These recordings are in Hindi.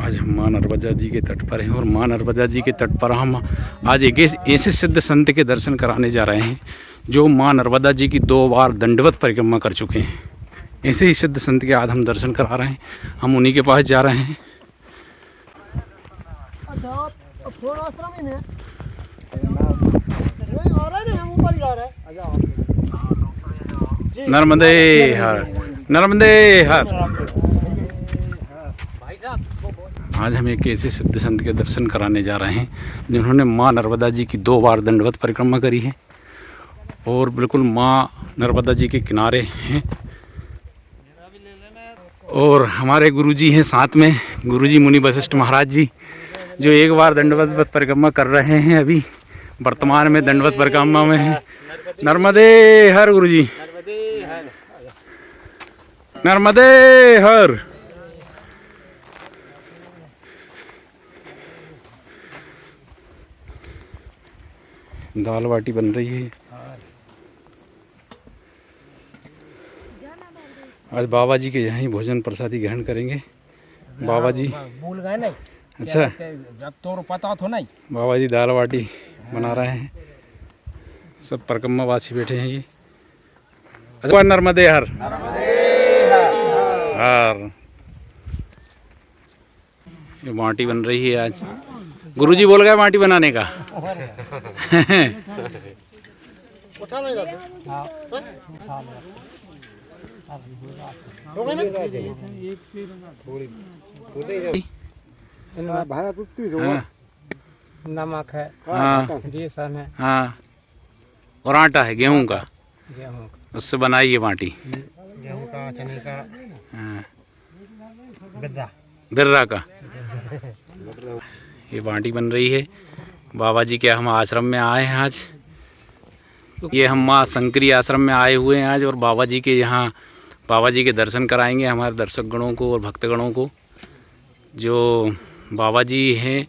आज हम माँ नर्मदा जी के तट पर हैं और माँ नर्मदा जी के तट पर हम आज एक ऐसे सिद्ध संत के दर्शन कराने जा रहे हैं जो माँ नर्मदा जी की 2 बार दंडवत परिक्रमा कर चुके हैं। ऐसे ही सिद्ध संत के आज हम दर्शन करा रहे हैं, हम उन्हीं के पास जा रहे हैं। नर्मदे हर, नर्मदे हर। आज हम एक ऐसे सिद्ध संत के दर्शन कराने जा रहे हैं जिन्होंने माँ नर्मदा जी की 2 बार दंडवत परिक्रमा करी है और बिल्कुल माँ नर्मदा जी के किनारे हैं। और हमारे गुरुजी हैं साथ में, गुरुजी मुनि वशिष्ठ महाराज जी, जो 1 बार दंडवत परिक्रमा कर रहे हैं, अभी वर्तमान में दंडवत परिक्रमा में हैं। नर्मदे हर गुरुजी, नर्मदे हर। दाल बाटी बन रही है। आज बाबा जी के यहाँ ही भोजन प्रसादी ग्रहण करेंगे। बाबा जी भूल गए नहीं। अच्छा, जब तो पता तो नहीं। बाबा जी दाल बाटी बना रहे हैं। सब परिक्रमा वासी बैठे हैं जी। अच्छा, नर्मदे हर हर। ये बाटी बन रही है आज। गुरुजी बोल गए बाटी बनाने का। नमक है, हाँ बेसन है, हाँ, और आटा है गेहूं का, गेहूं उससे बनाई है बाटी। गेहूं का, चने का, हाँ, बिर्रा बिर्रा का। ये बाटी बन रही है। बाबा जी के हम आश्रम में आए हैं आज। ये हम माँ शंकरी आश्रम में आए हुए हैं आज और बाबा जी के यहाँ बाबा जी के दर्शन कराएंगे हमारे दर्शक गणों को और भक्तगणों को। जो बाबा जी हैं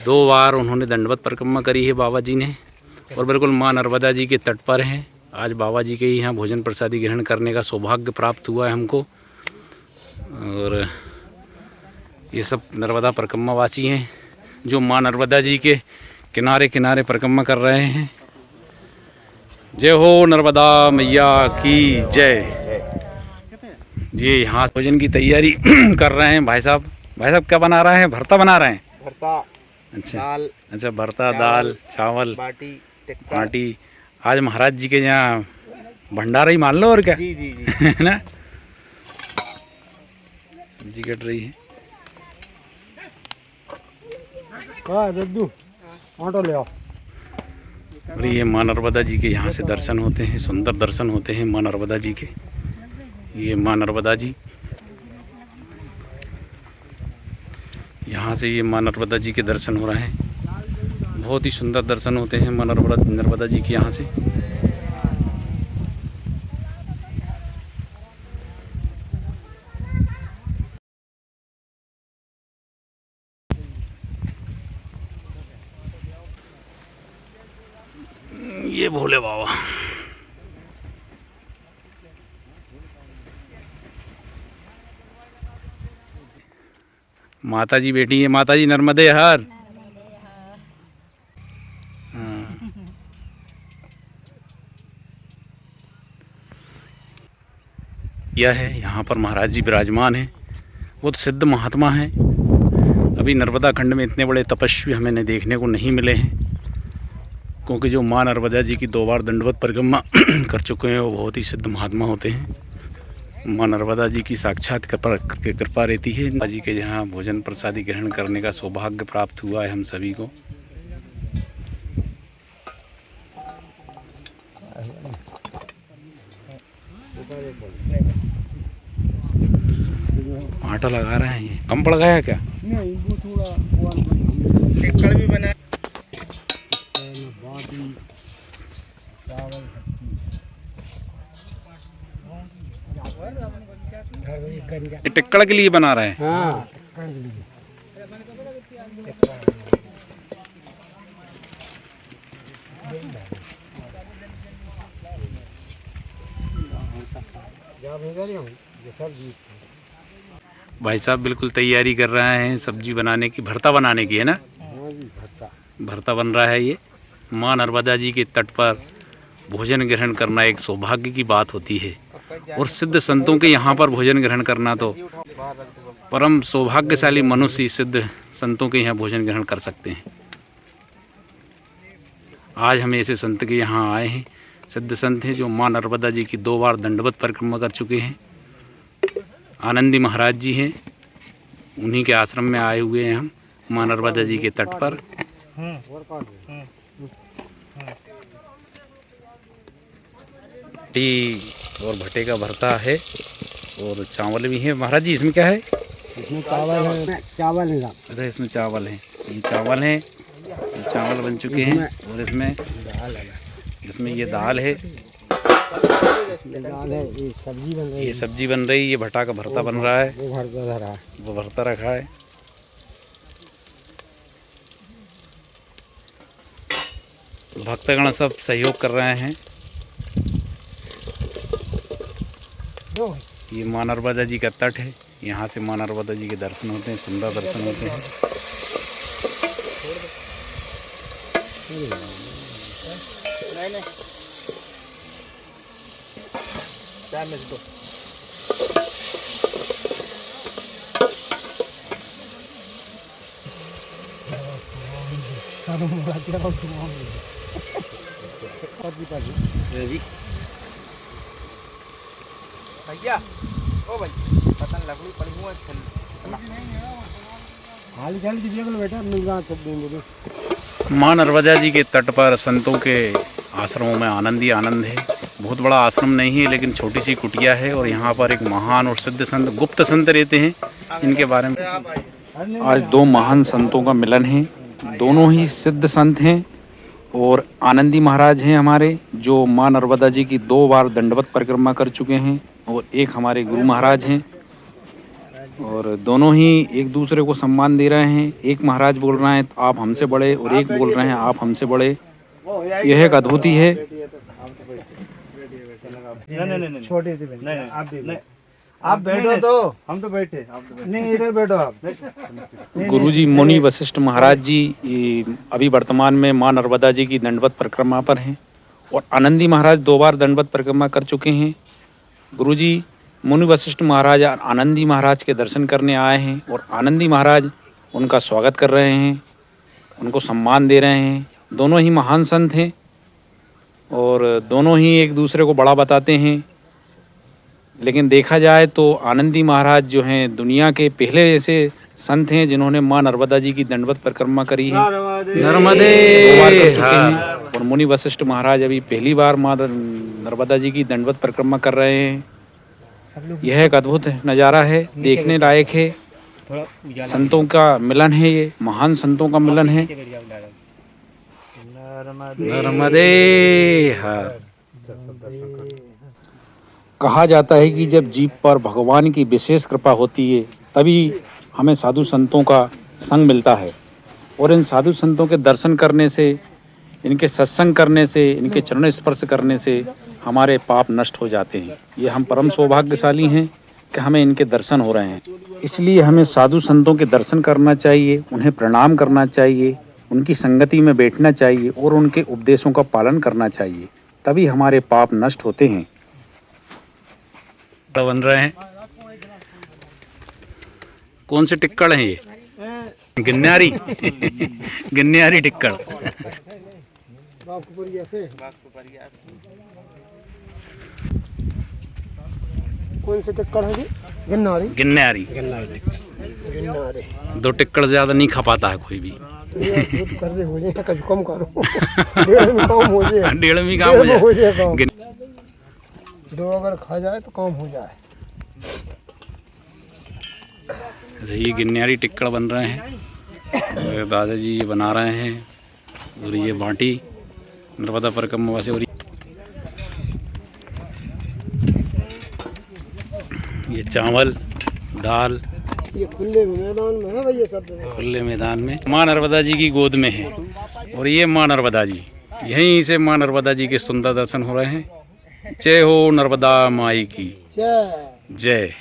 2 बार उन्होंने दंडवत परिक्रमा करी है बाबा जी ने और बिल्कुल माँ नर्मदा जी के तट पर हैं। आज बाबा जी के यहाँ भोजन प्रसादी ग्रहण करने का सौभाग्य प्राप्त हुआ है हमको। और ये सब नर्मदा परिक्रमा वासी हैं जो माँ नर्मदा जी के किनारे किनारे परिक्रमा कर रहे हैं। जय हो नर्मदा मैया की जय। ये यहाँ भोजन की तैयारी कर रहे हैं भाई साहब। भाई साहब क्या बना रहे हैं? भरता बना रहे हैं। भरता, अच्छा दाल, अच्छा, भरता, दाल, चावल, बाटी। आज महाराज जी के यहाँ भंडारा ही मान लो और क्या। जी जी जी। है ना। सब्जी कट रही है। ऑटो ले आओ। और ये माँ नर्मदा जी के यहाँ से दर्शन होते हैं, सुंदर दर्शन होते हैं माँ नर्मदा जी के। ये माँ नर्मदा जी, यहाँ से ये माँ नर्मदा जी के दर्शन हो रहे हैं। बहुत ही सुंदर दर्शन होते हैं माँ नर्मदा जी के यहाँ से। ये भोले बाबा। माता जी बैठी है। माता जी नर्मदे हर। हाँ। यह है यहाँ पर महाराज जी विराजमान हैं। वो तो सिद्ध महात्मा हैं। अभी नर्मदा खंड में इतने बड़े तपस्वी हमें देखने को नहीं मिले हैं, क्योंकि जो माँ नर्मदा जी की 2 बार दंडवत परिक्रमा कर चुके हैं वो बहुत ही सिद्ध महात्मा होते हैं। माँ नर्मदा जी की साक्षात कृपा रहती है। माँ जी के यहाँ भोजन प्रसादी ग्रहण करने का सौभाग्य प्राप्त हुआ है हम सभी को। आटा लगा रहे हैं। ये कम पड़ गया क्या? नहीं, वो थोड़ा टिक्कर भी बना। ये टिक्कड़ के लिए बना रहे हैं। हाँ, भाई साहब बिल्कुल तैयारी कर रहे हैं सब्जी बनाने की, भरता बनाने की है ना। हाँ जी, भत्ता। भरता बन रहा है। ये माँ नर्मदा जी के तट पर भोजन ग्रहण करना एक सौभाग्य की बात होती है, और सिद्ध संतों के यहाँ पर भोजन ग्रहण करना तो परम सौभाग्यशाली मनुष्य सिद्ध संतों के यहाँ भोजन ग्रहण कर सकते हैं। आज हम ऐसे संत के यहाँ आए हैं, सिद्ध संत हैं जो माँ नर्मदा जी की 2 बार दंडवत परिक्रमा कर चुके हैं। आनंदी महाराज जी हैं, उन्हीं के आश्रम में आए हुए हैं हम माँ नर्मदा जी के तट पर। और भट्टे का भरता है और चावल भी है। महाराज जी इसमें क्या है? इसमें चावल है, चावल है। अच्छा इसमें चावल है, ये चावल है, ये चावल बन चुके हैं। और इसमें दाल है, इसमें ये दाल है, दाल है, ये सब्जी बन रही है। ये सब्जी बन रही है, ये भट्टा का भरता बन रहा है, वो भरता धरा है। वो भरता रखा है। भक्तगण सब सहयोग कर रहे हैं। ये माँ नर्मदा जी का तट है, यहाँ से माँ नर्मदा जी के दर्शन होते हैं, सुंदर दर्शन होते हैं। नहीं चाय में दो। भैया ओ भाई पतन लकड़ी पड़ी हुआ हाल चाल की जगह बेटा मिलना सब देंगे। माँ नर्मदा जी के तट पर संतों के आश्रमों में आनंद ही आनंद है। बहुत बड़ा आश्रम नहीं है, लेकिन छोटी सी कुटिया है, और यहाँ पर एक महान और सिद्ध संत, गुप्त संत रहते हैं। इनके बारे में आज 2 महान संतों का मिलन है। दोनों ही सिद्ध संत हैं, और आनंदी महाराज हैं हमारे, जो माँ नर्मदा जी की 2 बार दंडवत परिक्रमा कर चुके हैं, और एक हमारे गुरु महाराज हैं। और दोनों ही एक दूसरे को सम्मान दे रहे हैं। एक महाराज बोल रहे हैं आप हमसे बड़े, और एक बोल रहे हैं आप हमसे बड़े। यह एक अद्भुती है। नहीं छोटे से नहीं आप बैठो तो हम तो बैठे, नहीं इधर बैठो आप। गुरुजी मुनि वशिष्ठ महाराज जी अभी वर्तमान में माँ नर्मदा जी की दंडवत परिक्रमा पर हैं, और आनंदी महाराज 2 बार दंडवत परिक्रमा कर चुके हैं। गुरुजी मुनि वशिष्ठ महाराज आनंदी महाराज के दर्शन करने आए हैं, और आनंदी महाराज उनका स्वागत कर रहे हैं, उनको सम्मान दे रहे हैं। दोनों ही महान संत हैं, और दोनों ही एक दूसरे को बड़ा बताते हैं। लेकिन देखा जाए तो आनंदी महाराज जो हैं दुनिया के पहले ऐसे संत हैं जिन्होंने माँ नर्मदा जी की दंडवत परिक्रमा करी है। नर्मदे 2 बार कर चुके हैं, और मुनि वशिष्ठ महाराज अभी पहली बार माँ नर्मदा जी की दंडवत परिक्रमा कर रहे हैं। यह एक अद्भुत नज़ारा है, देखने लायक है। संतों का मिलन है, ये महान संतों का मिलन है। नर्मदे हर। कहा जाता है कि जब जीव पर भगवान की विशेष कृपा होती है, तभी हमें साधु संतों का संग मिलता है, और इन साधु संतों के दर्शन करने से, इनके सत्संग करने से, इनके चरण स्पर्श करने से हमारे पाप नष्ट हो जाते हैं। ये हम परम सौभाग्यशाली हैं कि हमें इनके दर्शन हो रहे हैं। इसलिए हमें साधु संतों के दर्शन करना चाहिए, उन्हें प्रणाम करना चाहिए, उनकी संगति में बैठना चाहिए, और उनके उपदेशों का पालन करना चाहिए, तभी हमारे पाप नष्ट होते हैं। बन रहे हैं। कौन से टिक्कड़ हैं ये? गिन्नारी गिन्नारी टिक्कड़। कौन से टिक्कड़ है? गिन्नारी। गिन्नारी 2 टिक्कड़ ज्यादा नहीं खा पाता है कोई भी। कर रहे हो जाए, कभी कम करो। 1.5 में काम हो जाए, 1.5 में काम हो जाए। 2 अगर खा जाए तो काम हो जाए। ये गिन्नारी टिक्कड़ बन रहे हैं, दादाजी ये बना रहे हैं, और ये बाटी नर्मदा परिक्रमा से। और ये चावल दाल ये खुले मैदान में है भैया, सब खुले मैदान में माँ नर्मदा जी की गोद में है। और ये माँ नर्मदा जी, यहीं से माँ नर्मदा जी के सुंदर दर्शन हो रहे हैं। जय हो नर्मदा माई की जय।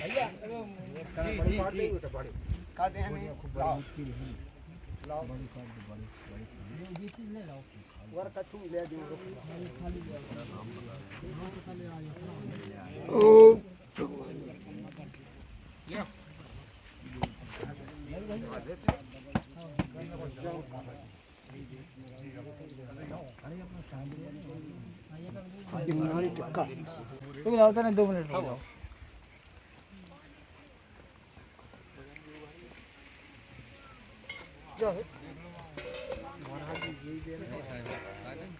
2 मिनट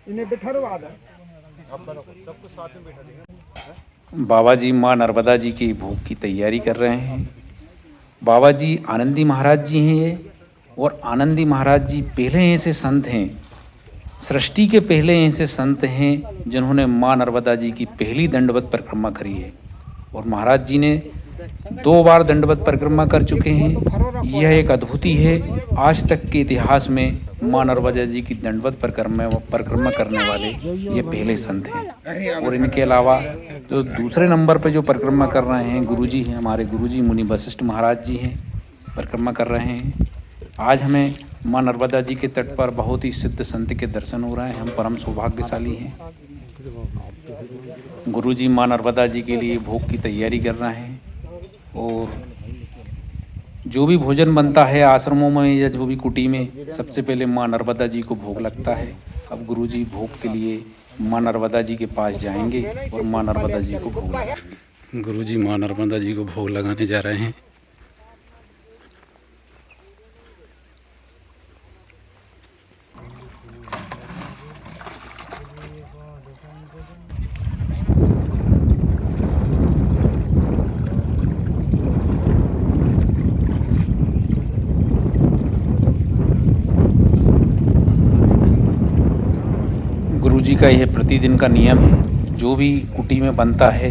इन्हें बिठा दो। बाबा जी माँ नर्मदा जी की भोग की तैयारी कर रहे हैं। बाबा जी आनंदी महाराज जी हैं ये, और आनंदी महाराज जी पहले ऐसे संत हैं, सृष्टि के पहले ऐसे संत हैं जिन्होंने माँ नर्मदा जी की पहली दंडवत परिक्रमा करी है। और महाराज जी ने 2 बार दंडवत परिक्रमा कर चुके हैं। यह एक अद्भुति है। आज तक के इतिहास में माँ नर्मदा जी की दंडवत परिक्रमा करने वाले ये पहले संत हैं। और इनके अलावा जो दूसरे नंबर पर जो परिक्रमा कर रहे हैं गुरुजी हैं, हमारे गुरुजी मुनि वशिष्ठ महाराज जी हैं, परिक्रमा कर रहे हैं। आज हमें माँ नर्मदा जी के तट पर बहुत ही सिद्ध संत के दर्शन हो रहे हैं। हम परम सौभाग्यशाली हैं। गुरुजी माँ नर्मदा जी के लिए भोग की तैयारी कर रहे हैं। और जो भी भोजन बनता है आश्रमों में या जो भी कुटी में, सबसे पहले माँ नर्मदा जी को भोग लगता है। अब गुरुजी भोग के लिए माँ नर्मदा जी के पास जाएंगे और माँ नर्मदा जी को भोग लगाएंगे। गुरुजी माँ नर्मदा जी को भोग लगाने जा रहे हैं। गुरुजी का यह प्रतिदिन का नियम है। जो भी कुटी में बनता है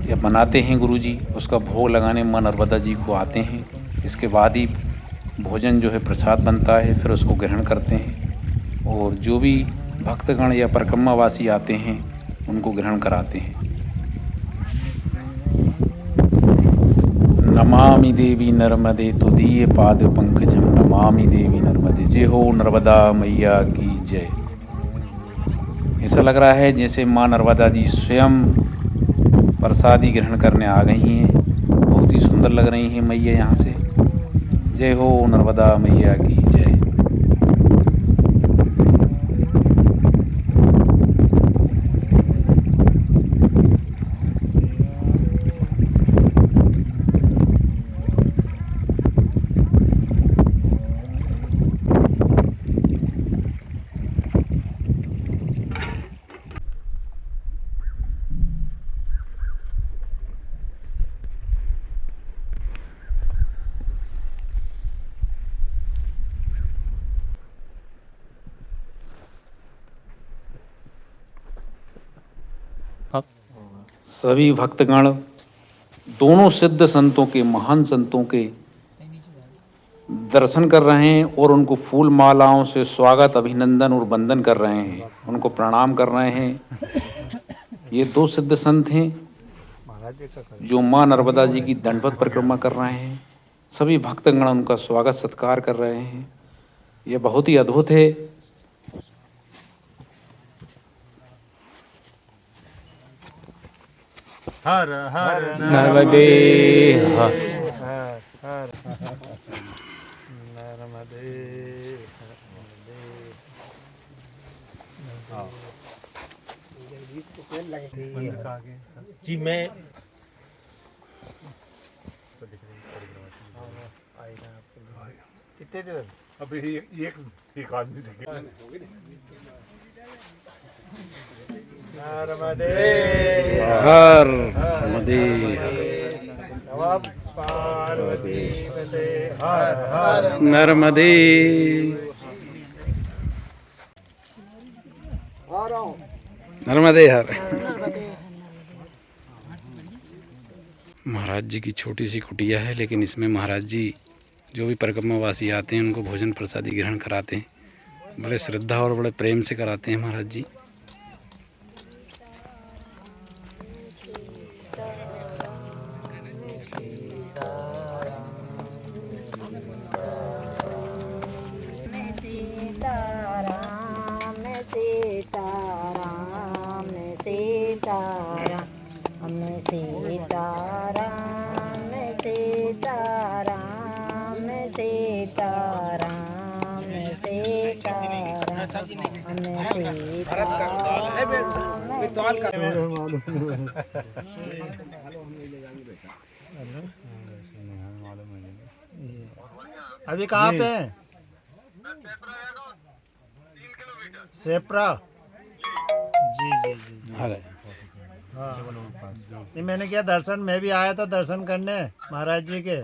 या बनाते हैं गुरुजी, उसका भोग लगाने माँ नर्मदा जी को आते हैं। इसके बाद ही भोजन जो है प्रसाद बनता है, फिर उसको ग्रहण करते हैं। और जो भी भक्तगण या परिक्रमावासी आते हैं उनको ग्रहण कराते हैं। नमामि देवी नर्मदे तुदीय पाद पंकजम, नमामि देवी नर्मदे। जय हो नर्मदा मैया की जय। ऐसा लग रहा है जैसे माँ नर्मदा जी स्वयं प्रसादी ग्रहण करने आ गई हैं। बहुत ही सुंदर लग रही हैं मैया यहाँ से। जय हो नर्मदा मैया की जय। सभी भक्तगण दोनों सिद्ध संतों के, महान संतों के दर्शन कर रहे हैं और उनको फूल मालाओं से स्वागत, अभिनंदन और वंदन कर रहे हैं, उनको प्रणाम कर रहे हैं। ये 2 सिद्ध संत हैं जो माँ नर्मदा जी की दंडवत परिक्रमा कर रहे हैं। सभी भक्तगण उनका स्वागत सत्कार कर रहे हैं। ये बहुत ही अद्भुत है। हर हर नर्मदे हर। नर्मदे जी। मैं कितने दिन अभी एक आदमी से नर्मदे हर नर्मदे नमः पार्वती पते हर हर नर्मदे नर्मदे हर। महाराज जी की छोटी सी कुटिया है, लेकिन इसमें महाराज जी जो भी परिक्रमावासी आते हैं उनको भोजन प्रसादी ग्रहण कराते हैं। बड़े श्रद्धा और बड़े प्रेम से कराते हैं महाराज जी। सीताराम अभी कहाँ पे हैं? सेप्रा। जी जी जी आ गए। हाँ नहीं, मैंने क्या दर्शन, मैं भी आया था दर्शन करने महाराज जी के।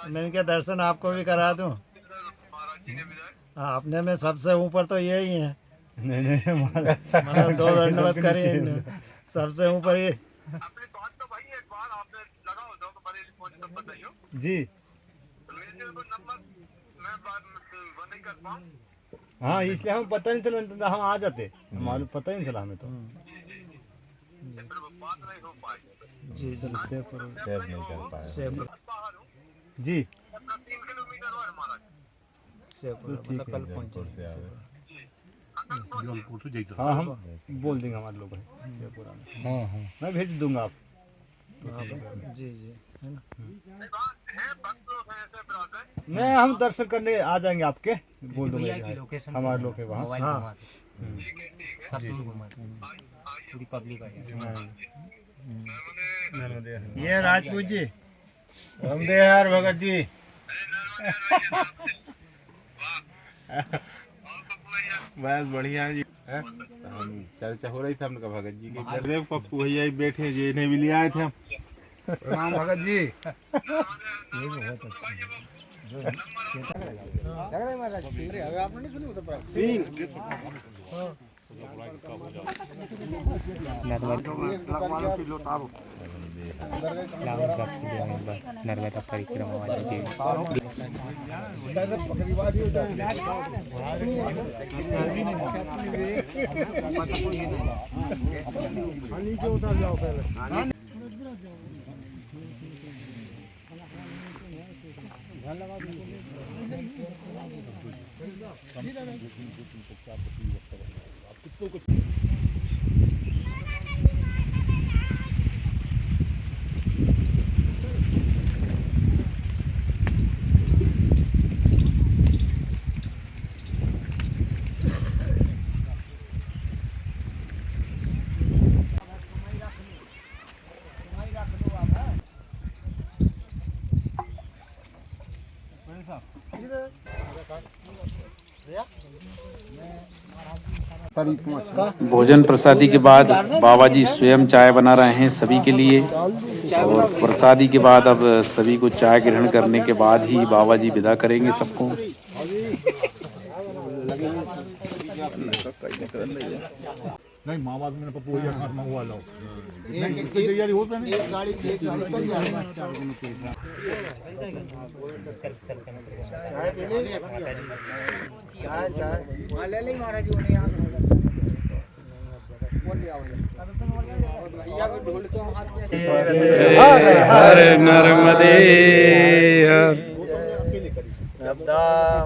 मैंने क्या दर्शन आपको भी करा दूं। हाँ, अपने में सबसे ऊपर तो यही है। नहीं मतलब 2 दंडवत करिए, सबसे ऊपर ये। जी हाँ, इसलिए हम पता नहीं चला, हम आ जाते, मालूम पता ही नहीं चला हमें तो। जी जी जी मतलब कल पहुंचे। हाँ, हम बोल देंगे हमारे लोग हैं। हाँ हाँ, मैं भेज दूंगा आप। जी जी है ना। नहीं, हम दर्शन करने आ जाएंगे आपके, बोल दूंगा हमारे लोग है वहाँ। हाँ पूरी पब्लिक आ जाए। ये राजपूत जी, रामदेव भगत जी। बस बढ़िया जी। हम चर्चा हो रही थी हमने कहा भगत जी के गुरुदेव पप्पू भैया ही बैठे जी, इन्हें भी ले आए थे हम। प्रणाम भगत जी। नर्मदा परिक्रमा वाली देवी। भोजन प्रसादी के बाद बाबा जी स्वयं चाय बना रहे हैं सभी के लिए, और प्रसादी के बाद अब सभी को चाय ग्रहण करने के बाद ही बाबा जी विदा करेंगे सबको। नहीं, माँ बाप ने पप्पू भैया खाना मंगवा लो। तैयारी हो पे नहीं। हर नर्मदे हर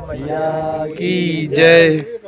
मैया की जय।